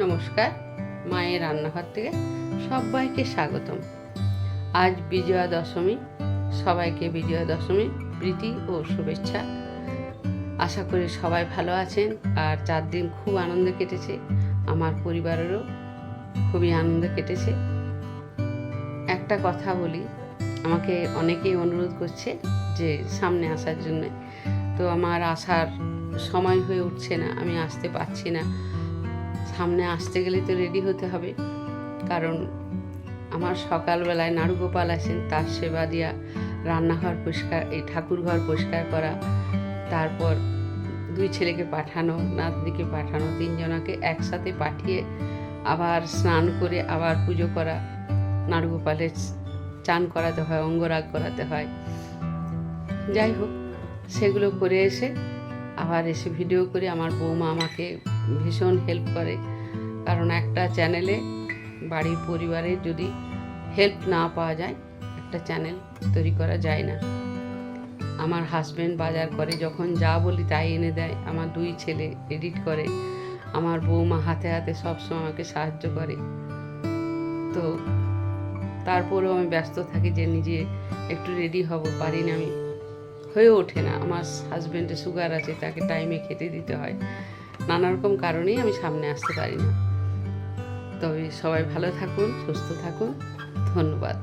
নমস্কার, মায়ের রান্নাঘর থেকে সবাইকে স্বাগতম। আজ বিজয়া দশমী, সবাইকে বিজয়া দশমী প্রীতি ও শুভেচ্ছা। আশা করি সবাই ভালো আছেন আর 4 দিন খুব আনন্দে কেটেছে। আমার পরিবারেরও খুবই আনন্দে কেটেছে। একটা কথা বলি, আমাকে অনেকেই অনুরোধ করছে যে সামনে আসার জন্য, তো আমার আসার সময় হয়ে উঠছে না, আমি আসতে পারছি না। সামনে আসতে গেলে তো রেডি হতে হবে, কারণ আমার সকালবেলায় নাড়ুগোপাল আসেন, তার সেবা দেওয়া, রান্নাঘর পরিষ্কার, এই ঠাকুর ঘর পরিষ্কার করা, তারপর 2 ছেলেকে পাঠানো, নাতনিকে পাঠানো, 3 জনাকে একসাথে পাঠিয়ে আবার স্নান করে আবার পুজো করা, নাড়ুগোপালের চান করাতে হয়, অঙ্গরাগ করাতে হয়। যাই হোক, সেগুলো করে এসে আবার এসে ভিডিও করে আমার বৌমা আমাকে ভীষণ হেল্প করে, কারণ একটা চ্যানেলে বাড়ির পরিবারের যদি হেল্প না পাওয়া যায়, একটা চ্যানেল তৈরি করা যায় না। আমার হাজব্যান্ড বাজার করে, যখন যা বলি তাই এনে দেয়। আমার 2 ছেলে এডিট করে, আমার বৌমা হাতে হাতে সবসময় আমাকে সাহায্য করে। তো তারপরেও আমি ব্যস্ত থাকি যে নিজে একটু রেডি হব, পারি না, আমি হয়ে ওঠে না। আমার হাজব্যান্ডের সুগার আছে, তাকে টাইমে খেতে দিতে হয়, নানা রকম কারণেই আমি সামনে আসতে পারি না। তবে সবাই ভালো থাকুন, সুস্থ থাকুন, ধন্যবাদ।